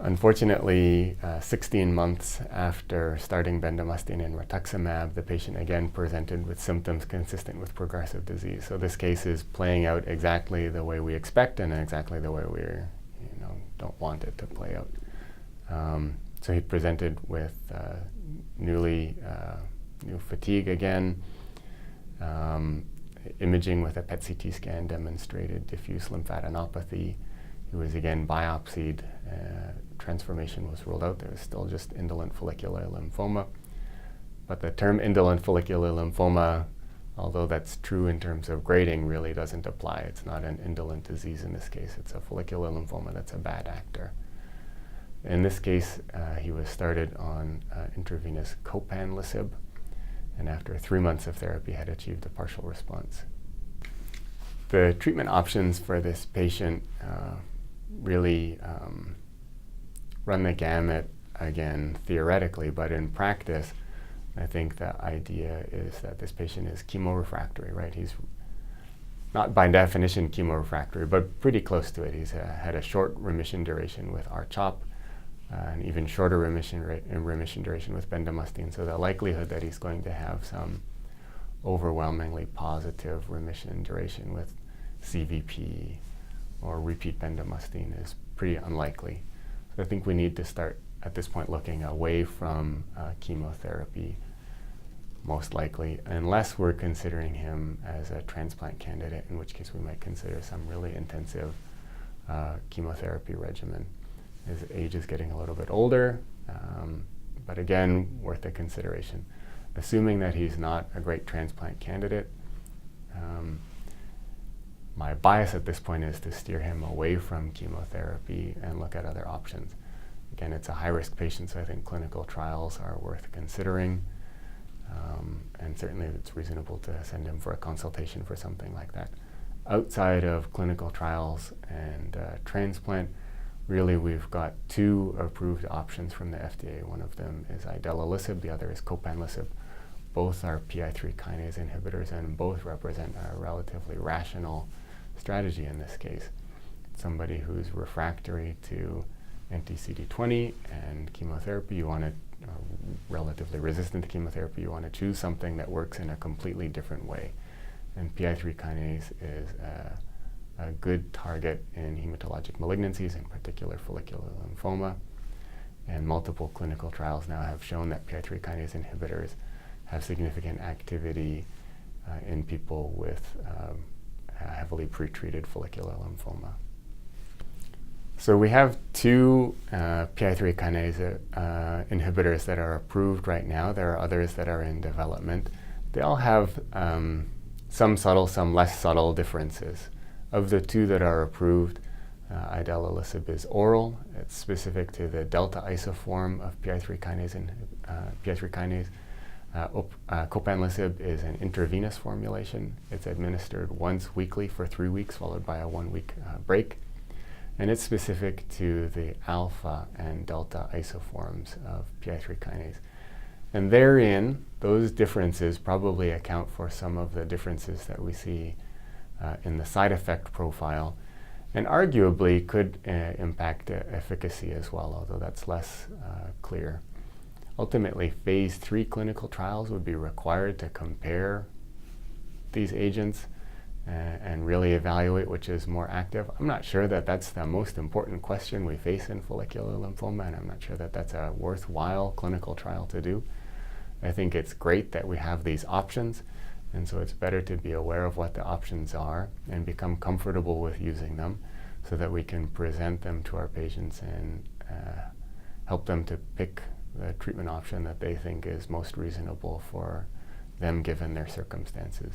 Unfortunately, 16 months after starting bendamustine and rituximab, the patient again presented with symptoms consistent with progressive disease. So this case is playing out exactly the way we expect and exactly the way we don't want it to play out. So he presented with new fatigue again. Imaging with a PET-CT scan demonstrated diffuse lymphadenopathy. He was again biopsied. Transformation was ruled out. There was still just indolent follicular lymphoma. But the term indolent follicular lymphoma, although that's true in terms of grading, really doesn't apply. It's not an indolent disease in this case. It's a follicular lymphoma that's a bad actor. In this case, he was started on intravenous copanlisib, and after 3 months of therapy had achieved a partial response. The treatment options for this patient really run the gamut, again, theoretically, but in practice, I think the idea is that this patient is chemorefractory, right? He's not by definition chemorefractory, but pretty close to it. He's had a short remission duration with R-CHOP, an even shorter remission duration with bendamustine. So the likelihood that he's going to have some overwhelmingly positive remission duration with CVP or repeat bendamustine is pretty unlikely. So I think we need to start at this point looking away from chemotherapy, most likely, unless we're considering him as a transplant candidate, in which case we might consider some really intensive chemotherapy regimen. His age is getting a little bit older, but again, worth a consideration. Assuming that he's not a great transplant candidate, my bias at this point is to steer him away from chemotherapy and look at other options. Again, it's a high-risk patient, so I think clinical trials are worth considering, and certainly it's reasonable to send him for a consultation for something like that. Outside of clinical trials and transplant, really, we've got 2 approved options from the FDA. One of them is idelalisib, the other is copanlisib. Both are PI3 kinase inhibitors, and both represent a relatively rational strategy in this case. Somebody who's refractory to anti-CD20 and chemotherapy, you want to, relatively resistant to chemotherapy, you want to choose something that works in a completely different way. And PI3 kinase is a good target in hematologic malignancies, in particular follicular lymphoma. And multiple clinical trials now have shown that PI3 kinase inhibitors have significant activity in people with heavily pretreated follicular lymphoma. So we have 2 PI3 kinase inhibitors that are approved right now. There are others that are in development. They all have some subtle, some less subtle differences. Of the 2 that are approved, idelalisib is oral. It's specific to the delta isoform of PI3 kinase. Copanlisib is an intravenous formulation. It's administered once weekly for 3 weeks, followed by a 1-week break. And it's specific to the alpha and delta isoforms of PI3 kinase. And therein, those differences probably account for some of the differences that we see in the side effect profile, and arguably could impact efficacy as well, although that's less clear. Ultimately, phase 3 clinical trials would be required to compare these agents and really evaluate which is more active. I'm not sure that that's the most important question we face in follicular lymphoma, and I'm not sure that that's a worthwhile clinical trial to do. I think it's great that we have these options, and so it's better to be aware of what the options are and become comfortable with using them so that we can present them to our patients and help them to pick the treatment option that they think is most reasonable for them given their circumstances.